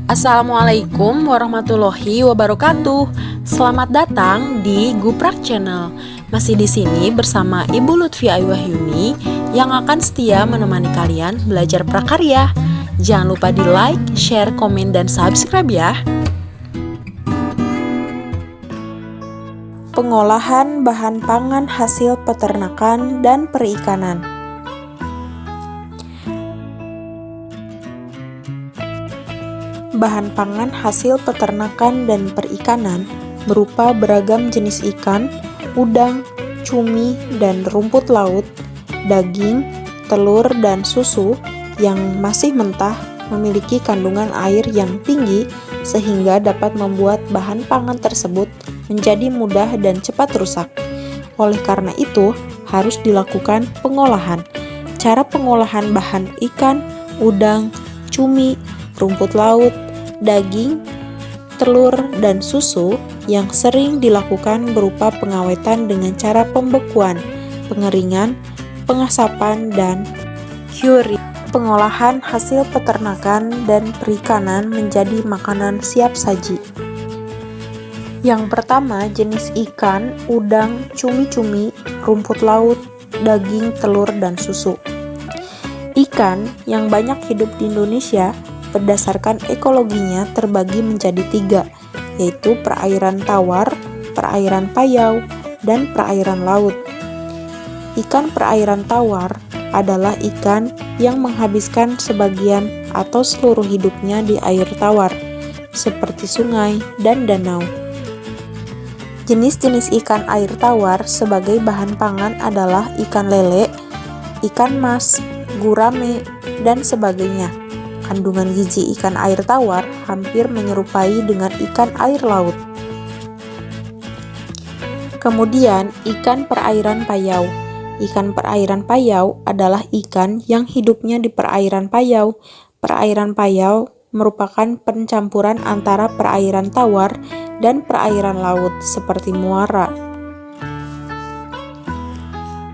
Assalamualaikum warahmatullahi wabarakatuh. Selamat datang di Guprak Channel. Masih di sini bersama Ibu Lutfi Aywahyuni yang akan setia menemani kalian belajar prakarya. Jangan lupa di like, share, komen, dan subscribe ya. Pengolahan bahan pangan hasil peternakan dan perikanan. Bahan pangan hasil peternakan dan perikanan berupa beragam jenis ikan, udang, cumi, dan rumput laut, daging, telur, dan susu yang masih mentah memiliki kandungan air yang tinggi sehingga dapat membuat bahan pangan tersebut menjadi mudah dan cepat rusak. Oleh karena itu, harus dilakukan pengolahan. Cara pengolahan bahan ikan, udang, cumi, rumput laut, daging, telur, dan susu yang sering dilakukan berupa pengawetan dengan cara pembekuan, pengeringan, pengasapan, dan curing. Pengolahan hasil peternakan dan perikanan menjadi makanan siap saji. Yang pertama, jenis ikan, udang, cumi-cumi, rumput laut, daging, telur, dan susu. Ikan yang banyak hidup di Indonesia berdasarkan ekologinya terbagi menjadi 3, yaitu perairan tawar, perairan payau, dan perairan laut. Ikan perairan tawar adalah ikan yang menghabiskan sebagian atau seluruh hidupnya di air tawar, seperti sungai dan danau. Jenis-jenis ikan air tawar sebagai bahan pangan adalah ikan lele, ikan mas, gurame, dan sebagainya. Kandungan gizi ikan air tawar hampir menyerupai dengan ikan air laut. Kemudian, ikan perairan payau. Ikan perairan payau adalah ikan yang hidupnya di perairan payau. Perairan payau merupakan pencampuran antara perairan tawar dan perairan laut seperti muara.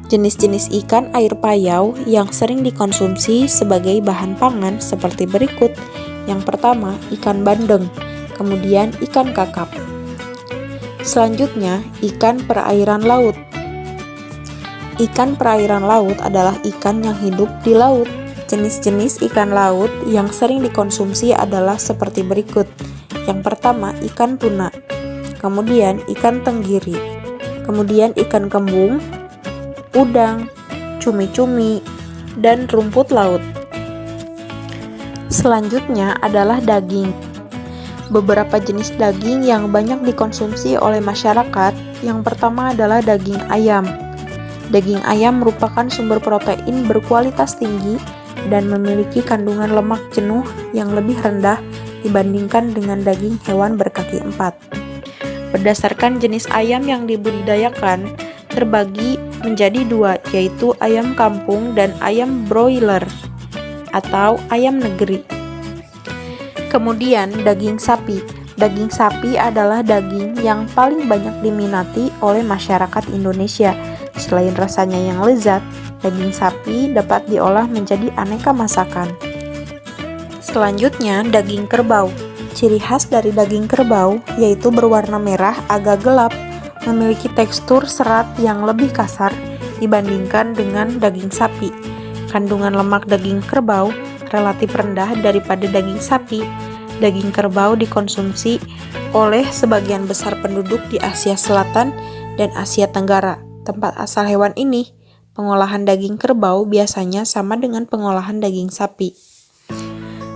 Jenis-jenis ikan air payau yang sering dikonsumsi sebagai bahan pangan seperti berikut. Yang pertama, ikan bandeng, kemudian ikan kakap. Selanjutnya, ikan perairan laut. Ikan perairan laut adalah ikan yang hidup di laut. Jenis-jenis ikan laut yang sering dikonsumsi adalah seperti berikut. Yang pertama, ikan tuna, kemudian ikan tenggiri, kemudian ikan kembung, udang, cumi-cumi, dan rumput laut. Selanjutnya adalah daging. Beberapa jenis daging yang banyak dikonsumsi oleh masyarakat, yang pertama adalah daging ayam. Daging ayam merupakan sumber protein berkualitas tinggi dan memiliki kandungan lemak jenuh yang lebih rendah dibandingkan dengan daging hewan berkaki 4. Berdasarkan jenis ayam yang dibudidayakan, terbagi menjadi 2, yaitu ayam kampung dan ayam broiler atau ayam negeri. Kemudian daging sapi. Daging sapi adalah daging yang paling banyak diminati oleh masyarakat Indonesia. Selain rasanya yang lezat, daging sapi dapat diolah menjadi aneka masakan. Selanjutnya, daging kerbau. Ciri khas dari daging kerbau yaitu berwarna merah agak gelap, memiliki tekstur serat yang lebih kasar dibandingkan dengan daging sapi. Kandungan lemak daging kerbau relatif rendah daripada daging sapi. Daging kerbau dikonsumsi oleh sebagian besar penduduk di Asia Selatan dan Asia Tenggara. Tempat asal hewan ini, pengolahan daging kerbau biasanya sama dengan pengolahan daging sapi.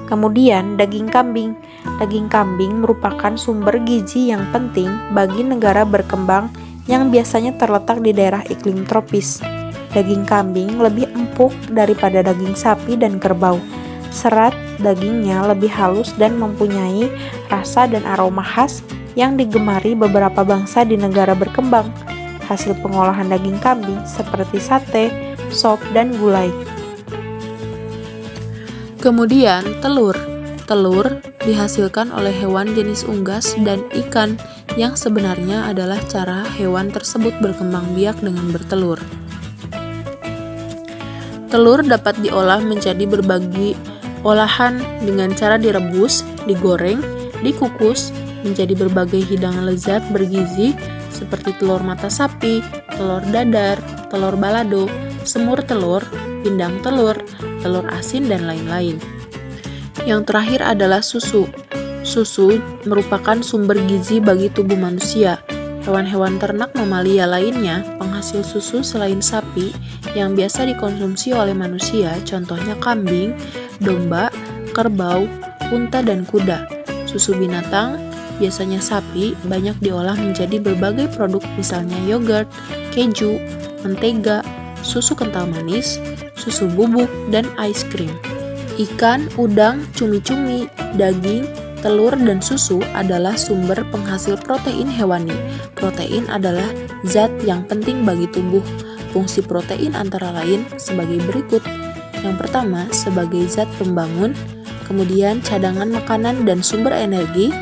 Kemudian, daging kambing. Daging kambing merupakan sumber gizi yang penting bagi negara berkembang yang biasanya terletak di daerah iklim tropis. Daging kambing lebih empuk daripada daging sapi dan kerbau. Serat dagingnya lebih halus dan mempunyai rasa dan aroma khas yang digemari beberapa bangsa di negara berkembang. Hasil pengolahan daging kambing seperti sate, sop, dan gulai. Kemudian, telur. Telur dihasilkan oleh hewan jenis unggas dan ikan yang sebenarnya adalah cara hewan tersebut berkembang biak dengan bertelur. Telur dapat diolah menjadi berbagai Olahan dengan cara direbus, digoreng, dikukus menjadi berbagai hidangan lezat bergizi seperti telur mata sapi, telur dadar, telur balado, semur telur, pindang telur, telur asin, dan lain-lain. Yang terakhir adalah susu. Susu merupakan sumber gizi bagi tubuh manusia. Hewan-hewan ternak mamalia lainnya penghasil susu selain sapi yang biasa dikonsumsi oleh manusia, contohnya kambing, domba, kerbau, unta, dan kuda. Susu binatang, biasanya sapi, banyak diolah menjadi berbagai produk misalnya yogurt, keju, mentega, susu kental manis, susu bubuk, dan es krim. Ikan, udang, cumi-cumi, daging, telur, dan susu adalah sumber penghasil protein hewani. Protein adalah zat yang penting bagi tubuh. Fungsi protein antara lain sebagai berikut. Yang pertama, sebagai zat pembangun, kemudian cadangan makanan dan sumber energi,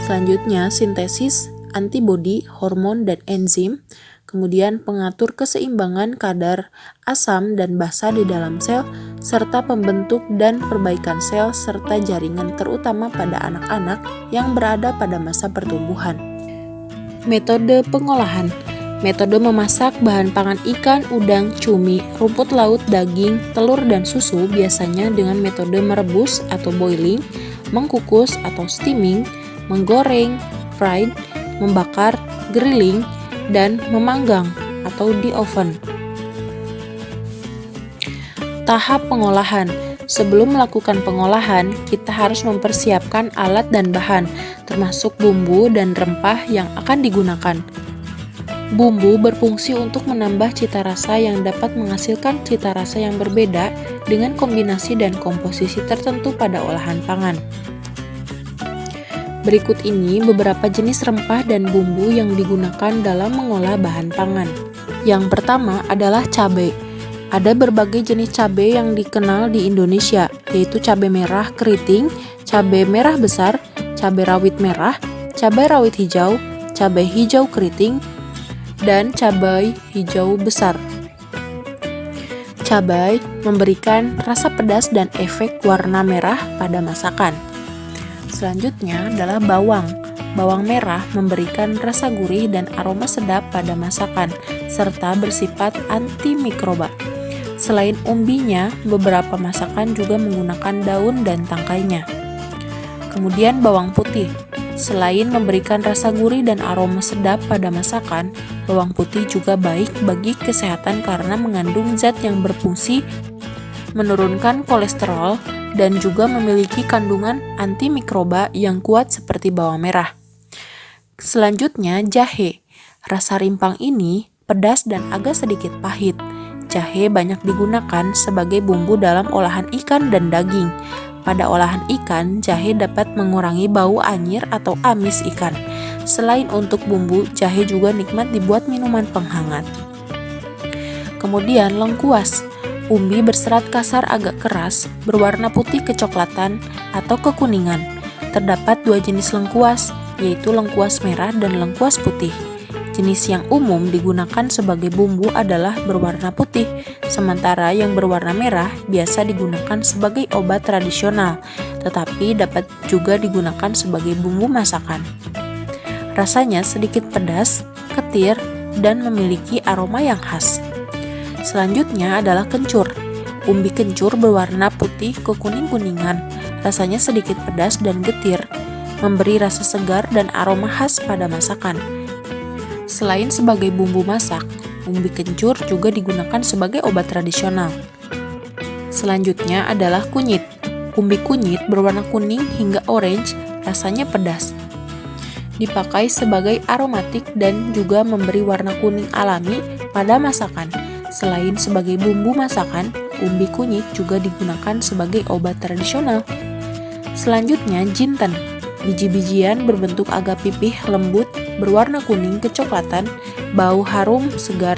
selanjutnya sintesis antibodi, hormon, dan enzim, kemudian pengatur keseimbangan kadar asam dan basa di dalam sel, serta pembentuk dan perbaikan sel serta jaringan terutama pada anak-anak yang berada pada masa pertumbuhan. Metode pengolahan. Metode memasak bahan pangan ikan, udang, cumi, rumput laut, daging, telur, dan susu biasanya dengan metode merebus atau boiling, mengkukus atau steaming, menggoreng, fried, membakar, grilling, dan memanggang atau di oven. Tahap pengolahan. Sebelum melakukan pengolahan, kita harus mempersiapkan alat dan bahan, termasuk bumbu dan rempah yang akan digunakan. Bumbu berfungsi untuk menambah cita rasa yang dapat menghasilkan cita rasa yang berbeda dengan kombinasi dan komposisi tertentu pada olahan pangan. Berikut ini beberapa jenis rempah dan bumbu yang digunakan dalam mengolah bahan pangan. Yang pertama adalah cabai. Ada berbagai jenis cabai yang dikenal di Indonesia, yaitu cabai merah keriting, cabai merah besar, cabai rawit merah, cabai rawit hijau, cabai hijau keriting, dan cabai hijau besar. Cabai memberikan rasa pedas dan efek warna merah pada masakan. Selanjutnya adalah bawang. Bawang merah memberikan rasa gurih dan aroma sedap pada masakan, serta bersifat antimikroba. Selain umbinya, beberapa masakan juga menggunakan daun dan tangkainya. Kemudian bawang putih. Selain memberikan rasa gurih dan aroma sedap pada masakan, bawang putih juga baik bagi kesehatan karena mengandung zat yang berfungsi menurunkan kolesterol dan juga memiliki kandungan antimikroba yang kuat seperti bawang merah. Selanjutnya, jahe. Rasa rimpang ini pedas dan agak sedikit pahit. Jahe banyak digunakan sebagai bumbu dalam olahan ikan dan daging. Pada olahan ikan, jahe dapat mengurangi bau anyir atau amis ikan. Selain untuk bumbu, jahe juga nikmat dibuat minuman penghangat. Kemudian lengkuas. Umbi berserat kasar agak keras, berwarna putih kecoklatan atau kekuningan. Terdapat dua jenis lengkuas, yaitu lengkuas merah dan lengkuas putih. Jenis yang umum digunakan sebagai bumbu adalah berwarna putih, sementara yang berwarna merah biasa digunakan sebagai obat tradisional, tetapi dapat juga digunakan sebagai bumbu masakan. Rasanya sedikit pedas, ketir, dan memiliki aroma yang khas. Selanjutnya adalah kencur. Umbi kencur berwarna putih kekuning-kuningan, rasanya sedikit pedas dan getir, memberi rasa segar dan aroma khas pada masakan. Selain sebagai bumbu masak, umbi kencur juga digunakan sebagai obat tradisional. Selanjutnya adalah kunyit. Umbi kunyit berwarna kuning hingga orange, rasanya pedas. Dipakai sebagai aromatik dan juga memberi warna kuning alami pada masakan. Selain sebagai bumbu masakan, umbi kunyit juga digunakan sebagai obat tradisional. Selanjutnya, jinten. Biji-bijian berbentuk agak pipih, lembut, berwarna kuning kecoklatan, bau harum segar.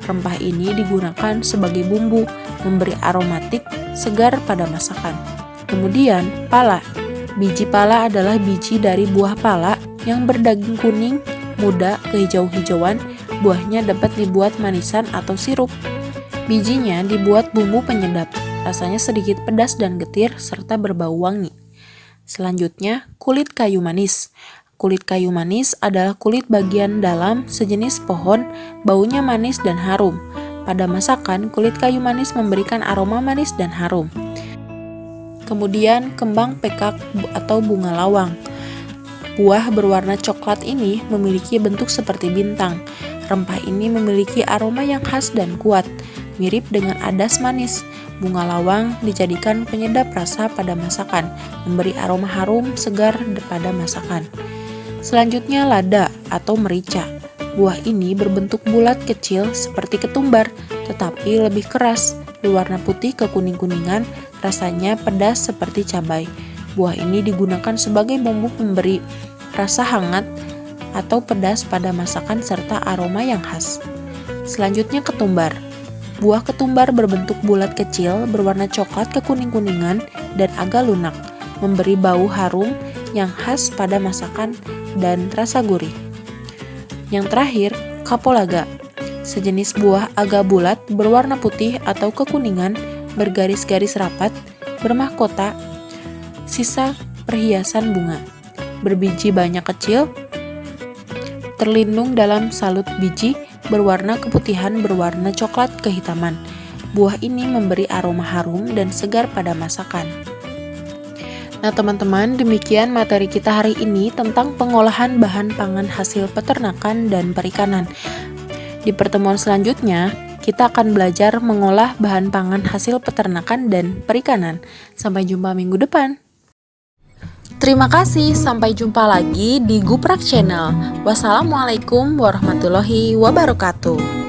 Rempah ini digunakan sebagai bumbu, memberi aromatik segar pada masakan. Kemudian, pala. Biji pala adalah biji dari buah pala yang berdaging kuning, muda, kehijau-hijauan. Buahnya dapat dibuat manisan atau sirup. Bijinya dibuat bumbu penyedap. Rasanya sedikit pedas dan getir serta berbau wangi. Selanjutnya, kulit kayu manis. Kulit kayu manis adalah kulit bagian dalam sejenis pohon, baunya manis dan harum. Pada masakan, kulit kayu manis memberikan aroma manis dan harum. Kemudian, kembang pekak atau bunga lawang. Buah berwarna coklat ini memiliki bentuk seperti bintang. Rempah ini memiliki aroma yang khas dan kuat, mirip dengan adas manis. Bunga lawang dijadikan penyedap rasa pada masakan, memberi aroma harum segar pada masakan. Selanjutnya, lada atau merica. Buah ini berbentuk bulat kecil seperti ketumbar, tetapi lebih keras, berwarna putih kekuning-kuningan, rasanya pedas seperti cabai. Buah ini digunakan sebagai bumbu memberi rasa hangat atau pedas pada masakan serta aroma yang khas. Selanjutnya, ketumbar. Buah ketumbar berbentuk bulat kecil, berwarna coklat kekuning-kuningan dan agak lunak, memberi bau harum yang khas pada masakan dan rasa gurih. Yang terakhir, kapulaga. Sejenis buah agak bulat, berwarna putih atau kekuningan, bergaris-garis rapat, bermahkota sisa perhiasan bunga. Berbiji banyak kecil, terlindung dalam salut biji, berwarna keputihan berwarna coklat kehitaman. Buah ini memberi aroma harum dan segar pada masakan. Nah teman-teman, demikian materi kita hari ini tentang pengolahan bahan pangan hasil peternakan dan perikanan. Di pertemuan selanjutnya, kita akan belajar mengolah bahan pangan hasil peternakan dan perikanan. Sampai jumpa minggu depan. Terima kasih, sampai jumpa lagi di Guprak Channel. Wassalamualaikum warahmatullahi wabarakatuh.